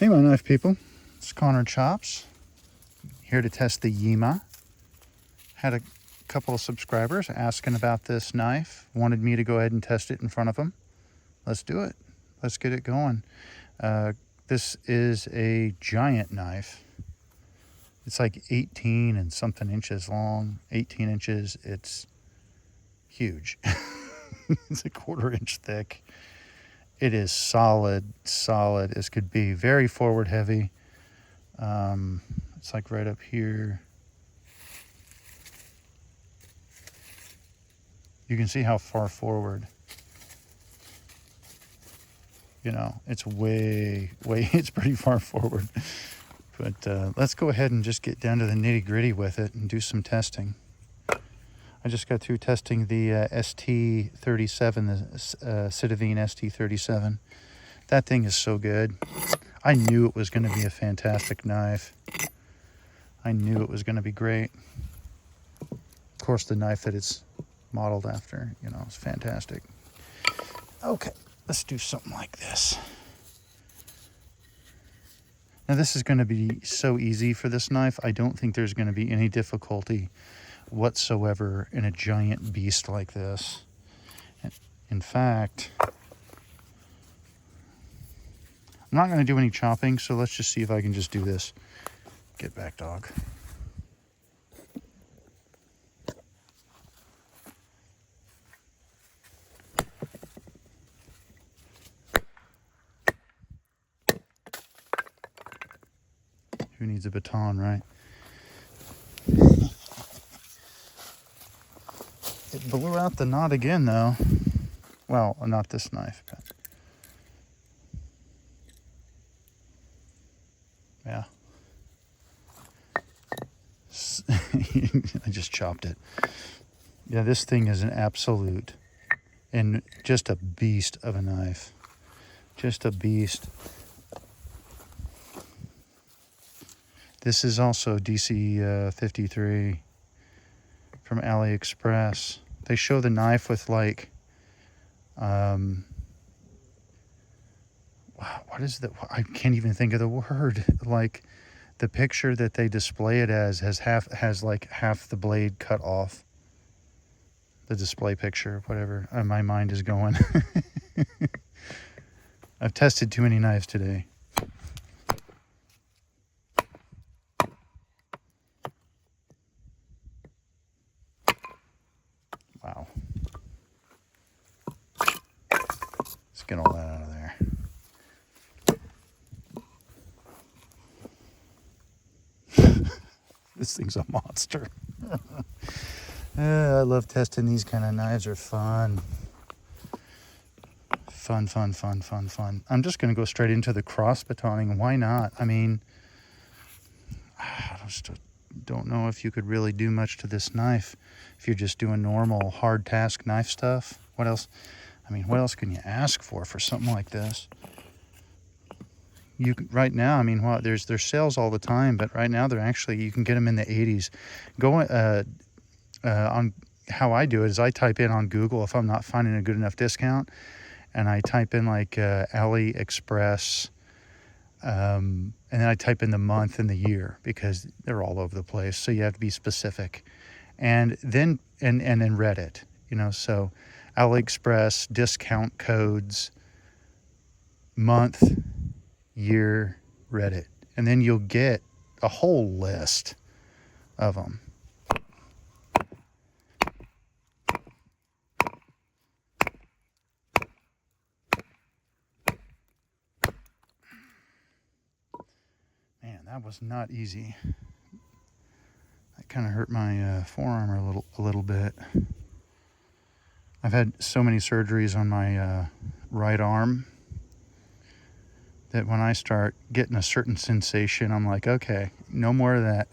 Hey my knife people, it's Connor Chops, here to test the Yema. Had a couple of subscribers asking about this knife, wanted me to go ahead and test it in front of them. Let's do it. Let's get it going. This is a giant knife. It's like 18 and something inches long, 18 inches. It's huge. It's a 1/4 inch thick. It is solid as could be. Very forward heavy. It's like right up here. You can see how far forward. You know, it's way, it's pretty far forward. But let's go ahead and just get down to the nitty-gritty with it and do some testing. I just got through testing the ST37, the Citavine ST37. That thing is so good. I knew it was going to be a fantastic knife. I knew it was going to be great. Of course, the knife that it's modeled after, you know, is fantastic. Okay, let's do something like this. Now, this is going to be so easy for this knife. I don't think there's going to be any difficulty whatsoever in a giant beast like this. In fact, I'm not going to do any chopping, so let's just see if I can just do this. Get back, dog. Who needs a baton, right? It blew out the knot again, though. Well, not this knife, but yeah. I just chopped it. Yeah, this thing is an absolute and just a beast of a knife. Just a beast. This is also DC53 from AliExpress. They show the knife with like, wow, what is that? I can't even think of the word. Like the picture that they display it as has like half the blade cut off. The display picture, whatever. My mind is going. I've tested too many knives today. Wow. Let's get all that out of there. This thing's a monster. I love testing these kind of knives. Are fun. Fun. I'm just going to go straight into the cross batoning. Why not? I mean, I just don't know if you could really do much to this knife if you're just doing normal hard task knife stuff. What else? I mean, what else can you ask for something like this? You right now, I mean, well, there's sales all the time, but right now they're actually, you can get them in the 80s. Go on how I do it is I type in on Google if I'm not finding a good enough discount, and I type in like AliExpress, and then I type in the month and the year because they're all over the place. So you have to be specific, and then and then Reddit, you know. So AliExpress discount codes, month, year, Reddit, and then you'll get a whole list of them. Man, that was not easy. That kind of hurt my forearm a little bit. I've had so many surgeries on my right arm that when I start getting a certain sensation, I'm like, okay, no more of that.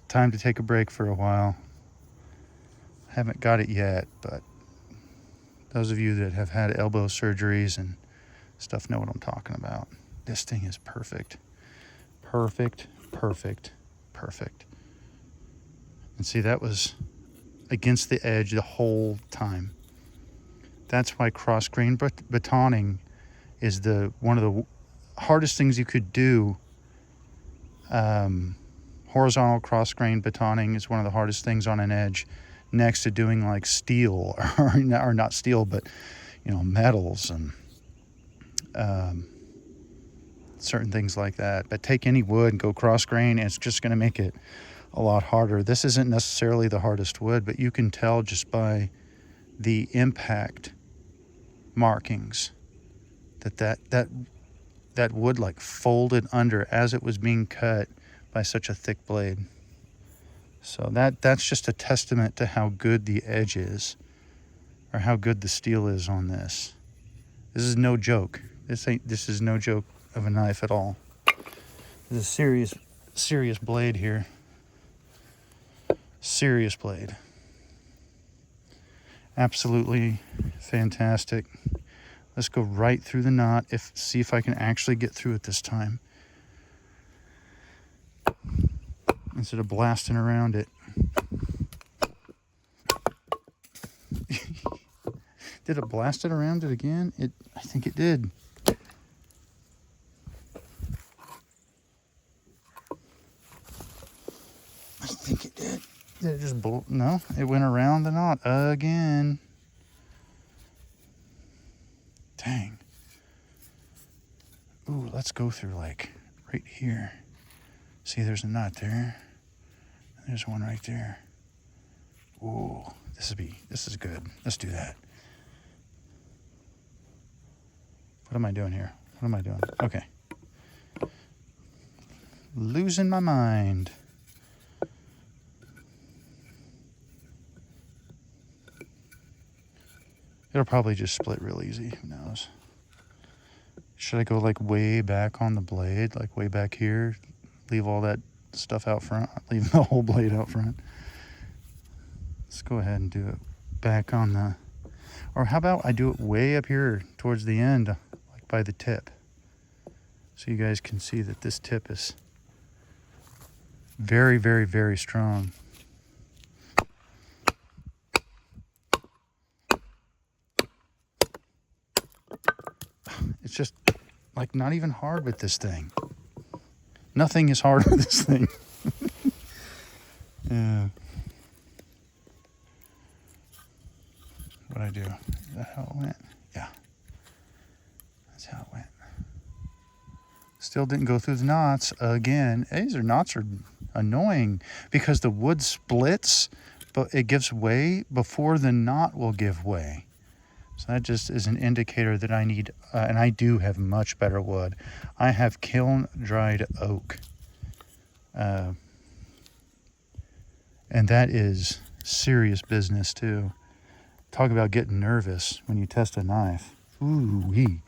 Time to take a break for a while. Haven't got it yet, but those of you that have had elbow surgeries and stuff know what I'm talking about. This thing is perfect. Perfect. And see, that was against the edge the whole time. That's why cross grain batoning is one of the hardest things you could do. Horizontal cross grain batoning is one of the hardest things on an edge, next to doing like steel or not steel, but metals and certain things like that. But take any wood and go cross grain, and it's just going to make it a lot harder. This isn't necessarily the hardest wood, but you can tell just by the impact markings that wood like folded under as it was being cut by such a thick blade. So that's just a testament to how good the edge is, or how good the steel is on this. This is no joke. This is no joke of a knife at all. This is a serious blade here. Serious blade. Absolutely fantastic. Let's go right through the knot. See if I can actually get through it this time, instead of blasting around it. Did it blast it around it again? I think it did. I think it did. Did it just blow? No, it went around the knot again. Dang. Ooh, let's go through like right here. See, there's a knot there. There's one right there. Ooh, this is good. Let's do that. What am I doing here? What am I doing? Okay. Losing my mind. It'll probably just split real easy. Who knows? Should I go like way back on the blade, like way back here? Leave all that stuff out front? Leave the whole blade out front? Let's go ahead and do it back on the... Or how about I do it way up here towards the end, like by the tip. So you guys can see that this tip is very, very, very strong. It's just like not even hard with this thing. Nothing is hard with this thing. Yeah. What'd I do? Is that how it went? Yeah. That's how it went. Still didn't go through the knots again. These knots are annoying because the wood splits, but it gives way before the knot will give way. So that just is an indicator that I need, and I do have much better wood. I have kiln dried oak. And that is serious business too. Talk about getting nervous when you test a knife. Ooh-wee.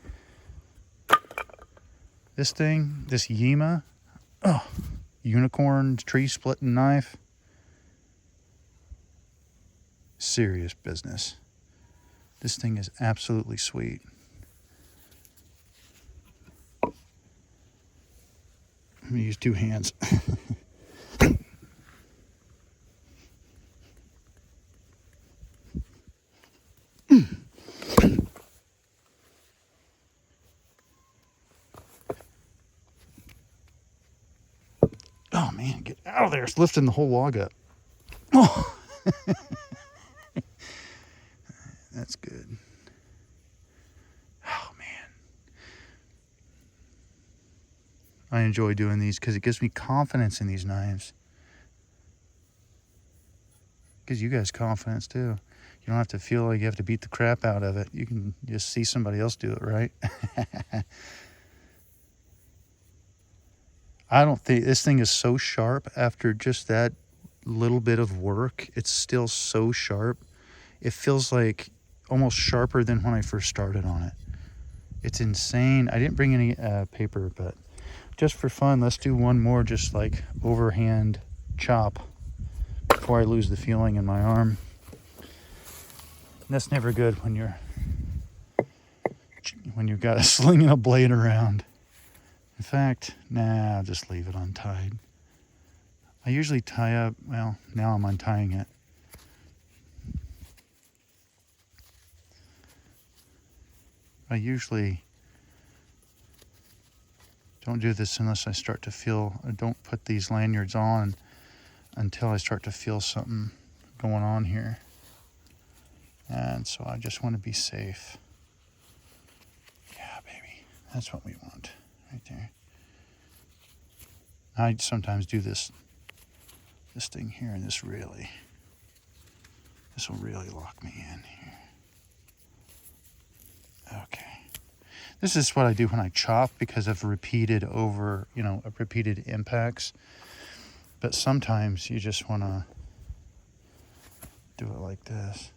This thing, this Yema, unicorn tree splitting knife. Serious business. This thing is absolutely sweet. I'm gonna use two hands. Oh man, get out of there. It's lifting the whole log up. Oh. That's good. Oh man. I enjoy doing these because it gives me confidence in these knives. It gives you guys confidence too. You don't have to feel like you have to beat the crap out of it. You can just see somebody else do it, right? I don't think this thing is so sharp after just that little bit of work. It's still so sharp. It feels like almost sharper than when I first started on it. It's insane. I didn't bring any paper, but just for fun, let's do one more just like overhand chop before I lose the feeling in my arm. That's never good when you've got a slinging a blade around. In fact, nah, I'll just leave it untied. I usually tie up, well, now I'm untying it. I usually Don't do this unless I start to feel, or don't put these lanyards on until I start to feel something going on here. And so I just want to be safe. Yeah, baby. That's what we want right there. I sometimes do this thing here, and this will really lock me in here. Okay. This is what I do when I chop because of repeated impacts. But sometimes you just want to do it like this.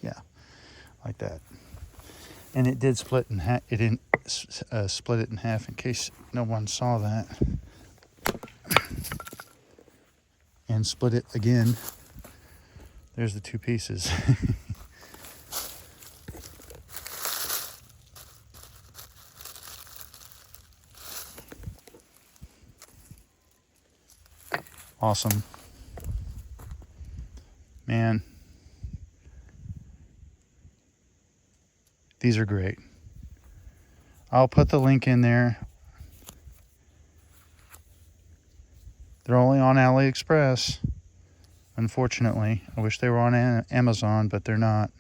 Yeah, like that. And it did split in half. It didn't split it in half, in case no one saw that. And split it again. There's the two pieces. Awesome. Man. These are great. I'll put the link in there. They're only on AliExpress, unfortunately. I wish they were on Amazon, but they're not.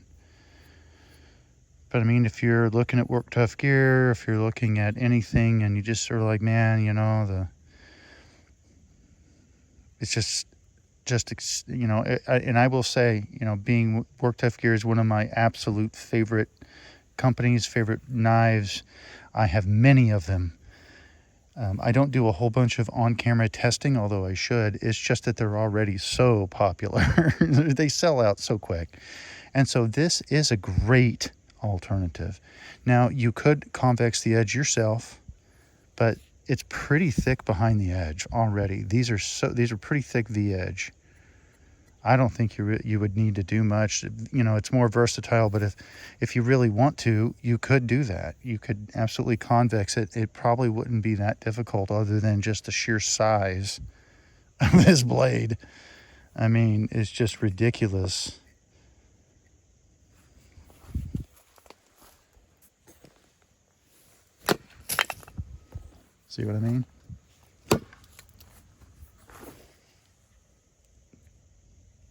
But I mean, if you're looking at Work Tough gear, if you're looking at anything and you just sort of like, man, it's just and I will say, being Work Tough gear is one of my absolute favorite companies, favorite knives. I have many of them. I don't do a whole bunch of on-camera testing, although I should. It's just that they're already so popular. They sell out so quick. And so this is a great alternative. Now, you could convex the edge yourself, but it's pretty thick behind the edge already. These are pretty thick V-edge. I don't think you would need to do much. It's more versatile, but if you really want to, you could do that. You could absolutely convex it. It probably wouldn't be that difficult other than just the sheer size of this blade. I mean, it's just ridiculous. See what I mean?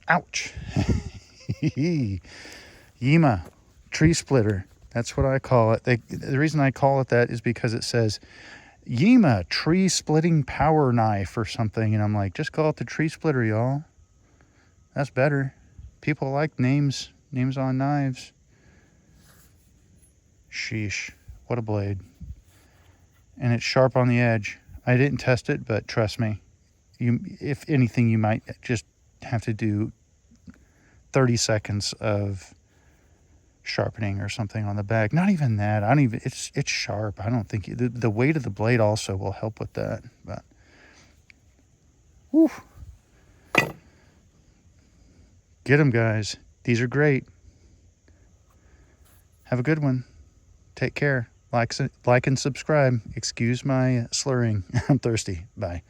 Ouch. Yema Tree Splitter. That's what I call it. The reason I call it that is because it says Yema Tree Splitting Power Knife or something. And I'm like, just call it the Tree Splitter, y'all. That's better. People like names on knives. Sheesh. What a blade. And it's sharp on the edge. I didn't test it, but trust me. If anything, you might just have to do 30 seconds of sharpening or something on the back. Not even that. It's sharp. I don't think the weight of the blade also will help with that. But whew. Get them, guys. These are great. Have a good one. Take care. Like and subscribe. Excuse my slurring. I'm thirsty. Bye.